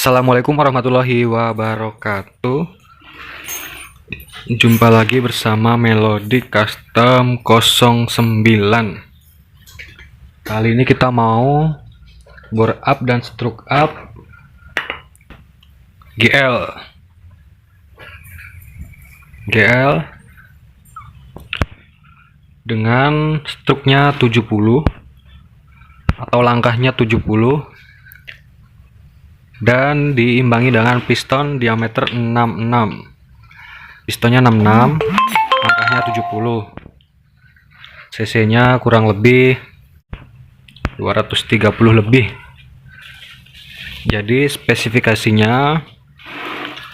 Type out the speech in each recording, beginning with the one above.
Assalamualaikum warahmatullahi wabarakatuh. Jumpa lagi bersama Melody Custom 09. Kali ini kita mau bore up dan stroke up GL dengan stroke-nya 70 atau langkahnya 70 dan diimbangi dengan piston diameter 66. Pistonnya 66, langkahnya 70. cc-nya kurang lebih 230 lebih. Jadi spesifikasinya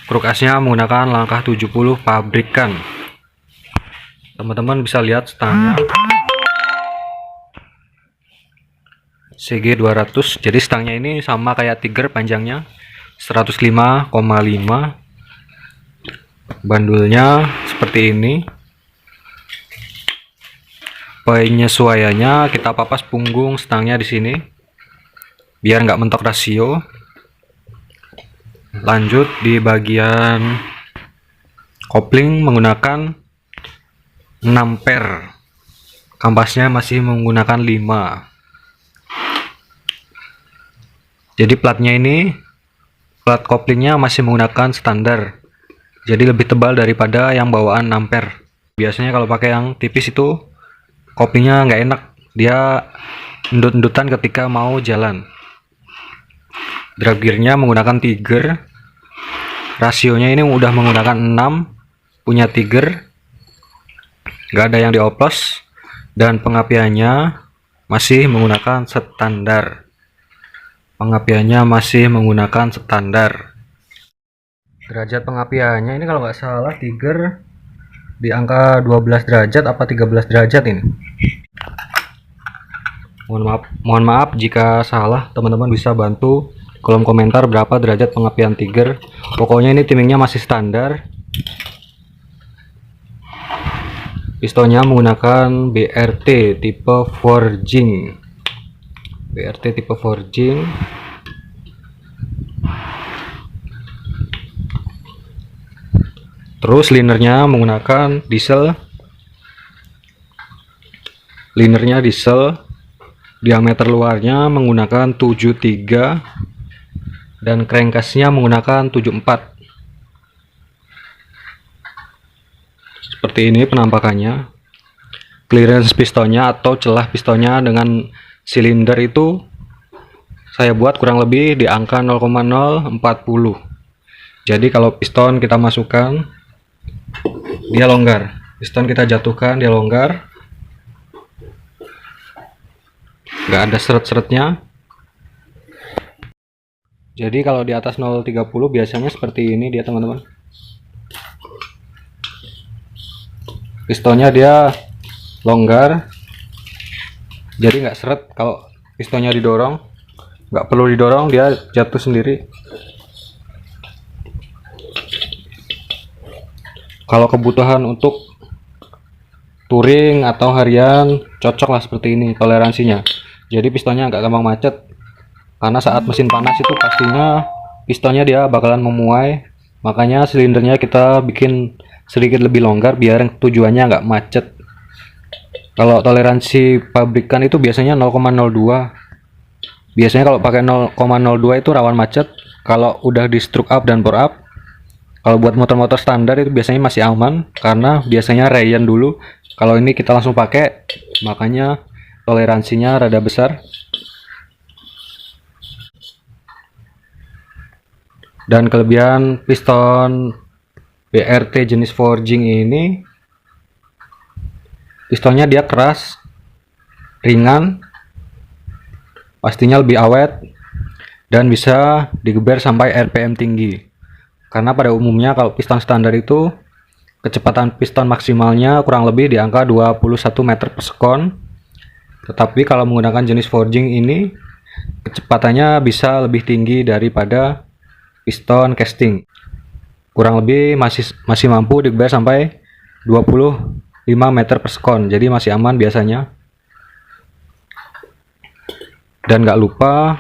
kruk asnya menggunakan langkah 70 pabrikan. Teman-teman bisa lihat stangnya CG 200. Jadi stangnya ini sama kayak Tiger, panjangnya 105,5. Bandulnya seperti ini. Penyesuaiannya kita papas punggung stangnya di sini biar nggak mentok rasio. Lanjut di bagian kopling menggunakan 6 per. Kampasnya masih menggunakan 5. Jadi platnya ini, plat koplingnya masih menggunakan standar, jadi lebih tebal daripada yang bawaan ampere. Biasanya kalau pakai yang tipis itu koplingnya nggak enak, dia endut-endutan ketika mau jalan. Drag gearnya menggunakan Tiger, rasionya ini udah menggunakan 6, punya Tiger, nggak ada yang dioplos, dan pengapiannya masih menggunakan standar. Derajat pengapiannya ini kalau nggak salah Tiger di angka 12 derajat apa 13 derajat ini. Mohon maaf jika salah, teman-teman bisa bantu kolom komentar berapa derajat pengapian Tiger. Pokoknya ini timingnya masih standar. Pistonnya menggunakan BRT tipe forging. Terus linernya menggunakan diesel. Diameter luarnya menggunakan 73 dan crankcase-nya menggunakan 74. Seperti ini penampakannya. Clearance pistonnya atau celah pistonnya dengan silinder itu saya buat kurang lebih di angka 0,040. Jadi kalau piston kita masukkan dia longgar, piston kita jatuhkan dia longgar, nggak ada seret-seretnya. Jadi kalau di atas 0,30 biasanya seperti ini dia, teman-teman. Pistonnya dia longgar, jadi nggak seret. Kalau pistonnya didorong, nggak perlu didorong, dia jatuh sendiri. Kalau kebutuhan untuk touring atau harian cocok lah seperti ini toleransinya. Jadi pistonnya nggak gampang macet, karena saat mesin panas itu pastinya pistonnya dia bakalan memuai. Makanya silindernya kita bikin sedikit lebih longgar biar tujuannya nggak macet. Kalau toleransi pabrikan itu biasanya 0,02. Biasanya kalau pakai 0,02 itu rawan macet. Kalau udah di stroke up dan bore up, kalau buat motor-motor standar itu biasanya masih aman, karena biasanya Ryan dulu. Kalau ini kita langsung pakai, makanya toleransinya rada besar. Dan kelebihan piston BRT jenis forging ini, pistonnya dia keras, ringan, pastinya lebih awet, dan bisa digeber sampai RPM tinggi. Karena pada umumnya kalau piston standar itu kecepatan piston maksimalnya kurang lebih di angka 21 meter per sekon. Tetapi kalau menggunakan jenis forging ini kecepatannya bisa lebih tinggi daripada piston casting. Kurang lebih masih mampu digeber sampai 25 meter per sekon. Jadi masih aman biasanya. Dan nggak lupa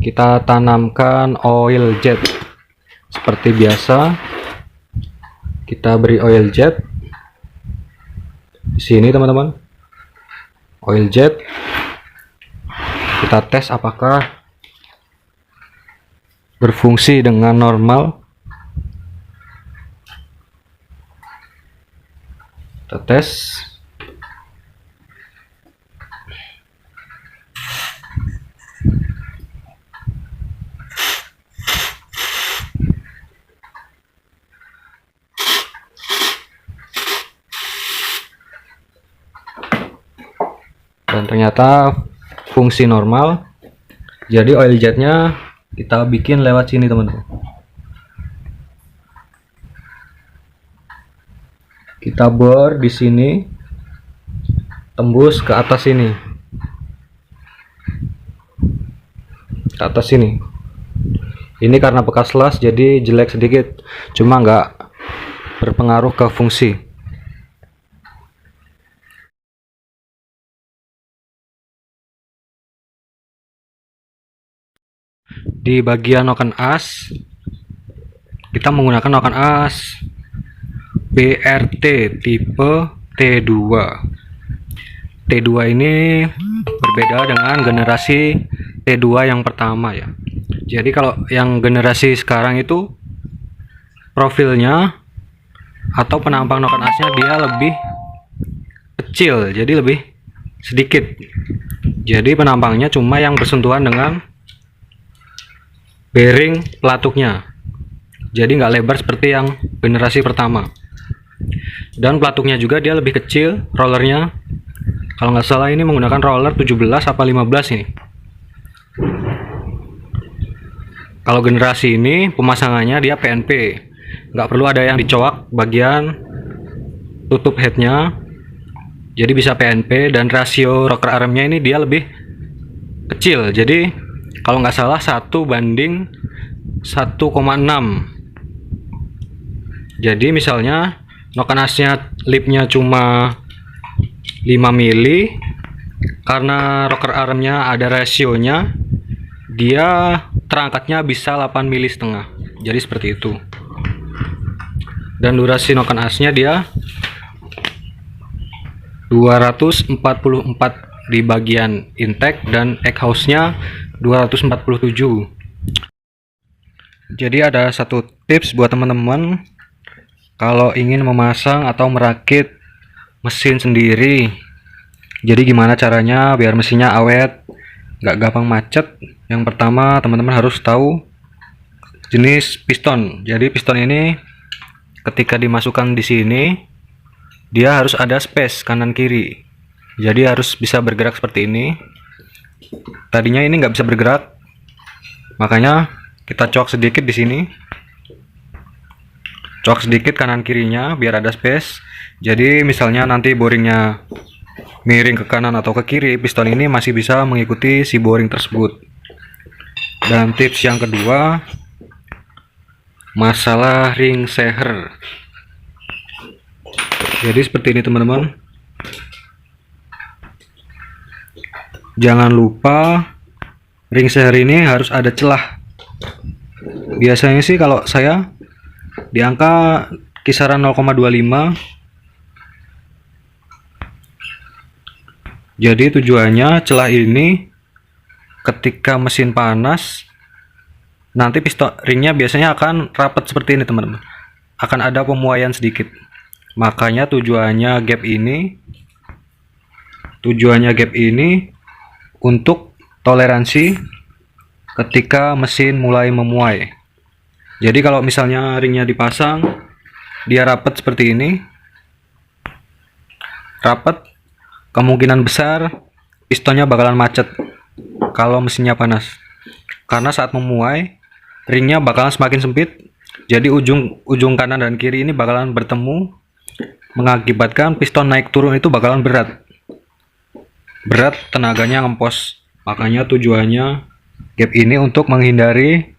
kita tanamkan oil jet. Seperti biasa, kita beri oil jet di sini teman-teman. Oil jet, kita tes apakah berfungsi dengan normal. Kita tes. Dan ternyata fungsi normal. Jadi oil jetnya kita bikin lewat sini teman-teman. Kita bor di sini, tembus ke atas sini, ke atas sini. Ini karena bekas las jadi jelek sedikit, cuma nggak berpengaruh ke fungsi. Di bagian noken as, kita menggunakan noken as BRT tipe T2. T2 ini berbeda dengan generasi T2 yang pertama ya. Jadi kalau yang generasi sekarang itu profilnya atau penampang noken asnya dia lebih kecil, jadi lebih sedikit. Jadi penampangnya cuma yang bersentuhan dengan bearing pelatuknya, jadi nggak lebar seperti yang generasi pertama. Dan pelatuknya juga dia lebih kecil, rollernya kalau nggak salah ini menggunakan roller 17 apa 15 ini. Kalau generasi ini pemasangannya dia PNP, nggak perlu ada yang dicoak bagian tutup headnya, jadi bisa PNP. Dan rasio rocker armnya ini dia lebih kecil, jadi kalau nggak salah 1:1,6. Jadi misalnya noken asnya lipnya cuma 5 mili, karena rocker armnya ada rasionya, dia terangkatnya bisa 8 mili setengah. Jadi seperti itu. Dan durasi noken asnya dia 244 di bagian intake dan exhaustnya 247. Jadi ada satu tips buat teman-teman kalau ingin memasang atau merakit mesin sendiri. Jadi gimana caranya biar mesinnya awet, nggak gampang macet? Yang pertama teman-teman harus tahu jenis piston. Jadi piston ini ketika dimasukkan di sini dia harus ada space kanan kiri. Jadi harus bisa bergerak seperti ini. Tadinya ini nggak bisa bergerak, makanya kita cok sedikit di sini, cok sedikit kanan kirinya biar ada space. Jadi misalnya nanti boringnya miring ke kanan atau ke kiri, piston ini masih bisa mengikuti si boring tersebut. Dan tips yang kedua, masalah ring seher. Jadi seperti ini teman-teman. Jangan lupa ring seher ini harus ada celah. Biasanya sih kalau saya di angka kisaran 0,25. Jadi tujuannya celah ini ketika mesin panas nanti piston ringnya biasanya akan rapat seperti ini teman-teman, akan ada pemuaian sedikit. Makanya tujuannya gap ini untuk toleransi ketika mesin mulai memuai. Jadi kalau misalnya ringnya dipasang dia rapat seperti ini, rapat, kemungkinan besar pistonnya bakalan macet kalau mesinnya panas. Karena saat memuai ringnya bakalan semakin sempit, jadi ujung kanan dan kiri ini bakalan bertemu, mengakibatkan piston naik turun itu bakalan berat, tenaganya ngempos. Makanya tujuannya gap ini untuk menghindari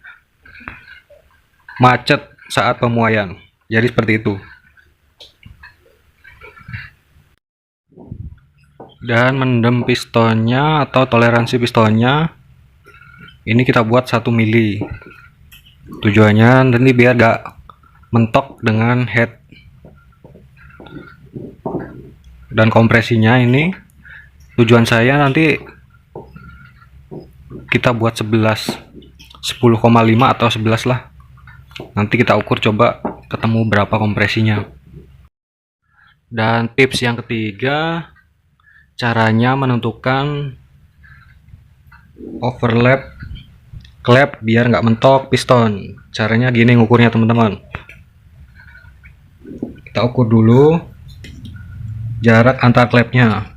macet saat pemuaian. Jadi seperti itu. Dan mendem pistonnya atau toleransi pistonnya Ini kita buat 1 mili. Tujuannya nanti biar gak mentok dengan head. Dan kompresinya ini tujuan saya nanti kita buat 10,5 atau 11 lah. Nanti kita ukur coba ketemu berapa kompresinya. Dan tips yang ketiga, caranya menentukan overlap klep biar nggak mentok piston. Caranya gini ngukurnya teman-teman. Kita ukur dulu jarak antar klepnya.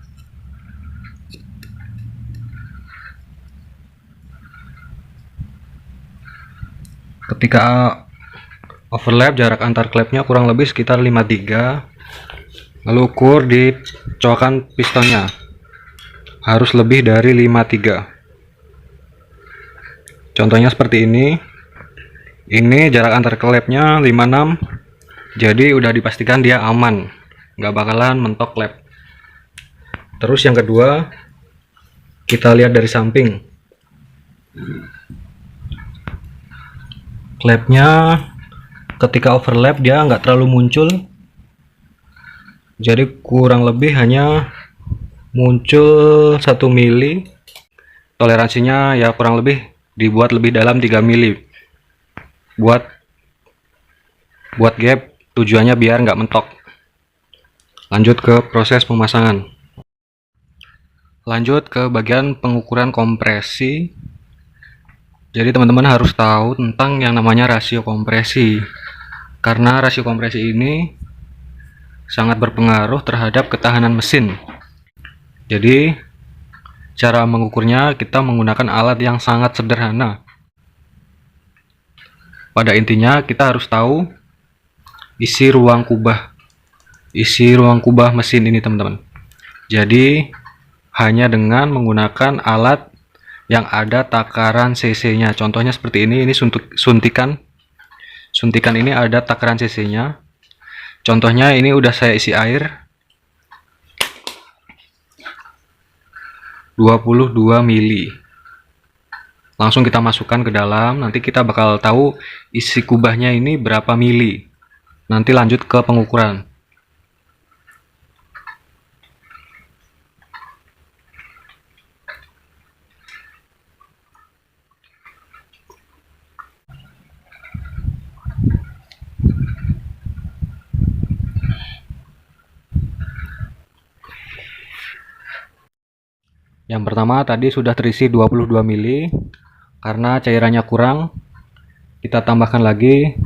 Ketika overlap jarak antar klepnya kurang lebih sekitar 53, lalu ukur di coakan pistonnya harus lebih dari 53. Contohnya seperti ini jarak antar klepnya 56, jadi udah dipastikan dia aman, nggak bakalan mentok klep. Terus yang kedua, kita lihat dari samping. Klepnya ketika overlap dia nggak terlalu muncul, jadi kurang lebih hanya muncul 1 mili. Toleransinya ya kurang lebih dibuat lebih dalam 3 mili buat gap, tujuannya biar nggak mentok. Lanjut ke proses pemasangan. Lanjut ke bagian pengukuran kompresi. Jadi teman-teman harus tahu tentang yang namanya rasio kompresi, karena rasio kompresi ini sangat berpengaruh terhadap ketahanan mesin. Jadi cara mengukurnya kita menggunakan alat yang sangat sederhana. Pada intinya kita harus tahu isi ruang kubah mesin ini teman-teman. Jadi hanya dengan menggunakan alat yang ada takaran cc-nya. Contohnya seperti ini suntikan ini ada takaran cc-nya. Contohnya ini udah saya isi air 22 mili. Langsung kita masukkan ke dalam, nanti kita bakal tahu isi kubahnya ini berapa mili. Nanti lanjut ke pengukuran. Yang pertama tadi sudah terisi 22 mili. Karena cairannya kurang, kita tambahkan lagi,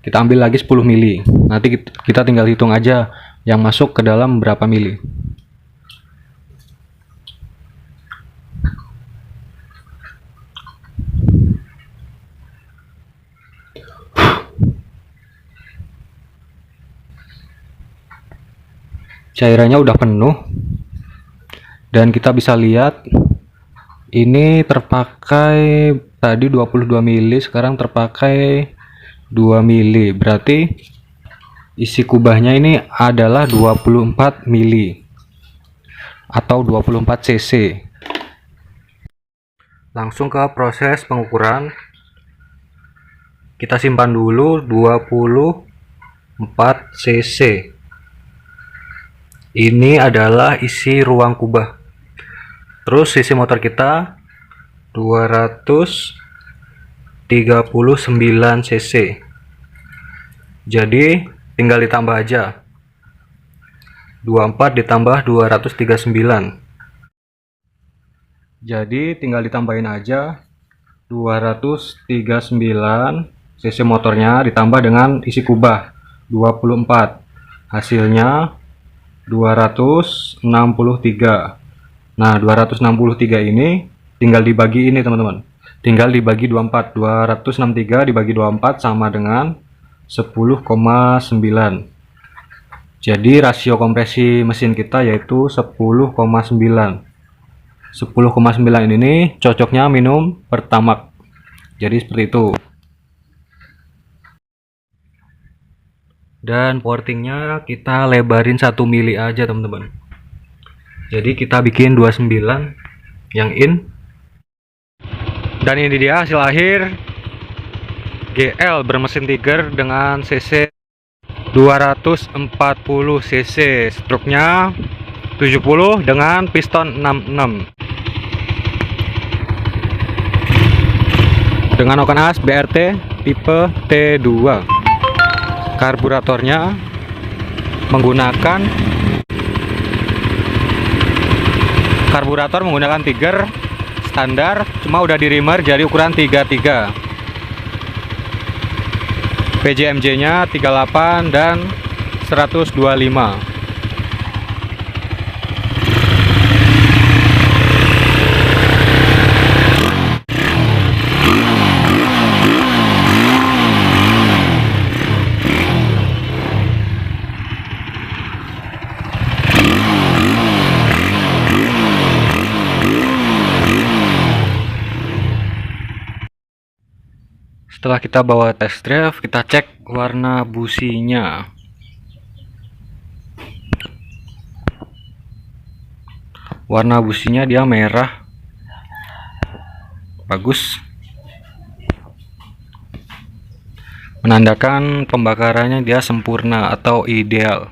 kita ambil lagi 10 mili. Nanti kita tinggal hitung aja yang masuk ke dalam berapa mili. Cairannya udah penuh. Dan kita bisa lihat ini terpakai tadi 22 mili, sekarang terpakai 2 mili. Berarti isi kubahnya ini adalah 24 mili atau 24 cc. Langsung ke proses pengukuran. Kita simpan dulu 24 cc. Ini adalah isi ruang kubah. Terus sisi motor kita 239 cc. Jadi tinggal ditambah aja. 24 ditambah 239. Jadi tinggal ditambahin aja 239 cc motornya ditambah dengan isi kubah 24. Hasilnya 263. Nah, 263 ini tinggal dibagi ini teman-teman. Tinggal dibagi 24. 263 dibagi 24 sama dengan 10,9. Jadi rasio kompresi mesin kita yaitu 10,9. 10,9 ini cocoknya minum Pertamax. Jadi seperti itu. Dan portingnya kita lebarin 1 mili aja teman-teman. Jadi kita bikin 29 yang in. Dan ini dia hasil akhir GL bermesin Tiger dengan cc 240 cc, struknya 70 dengan piston 66 dengan okan as BRT tipe T2. Karburatornya menggunakan Tiger standar, cuma udah di reamer jadi ukuran 33. PJMJ nya 38 dan 125. Setelah kita bawa test drive, kita cek warna businya. Warna businya dia merah, bagus, menandakan pembakarannya dia sempurna atau ideal.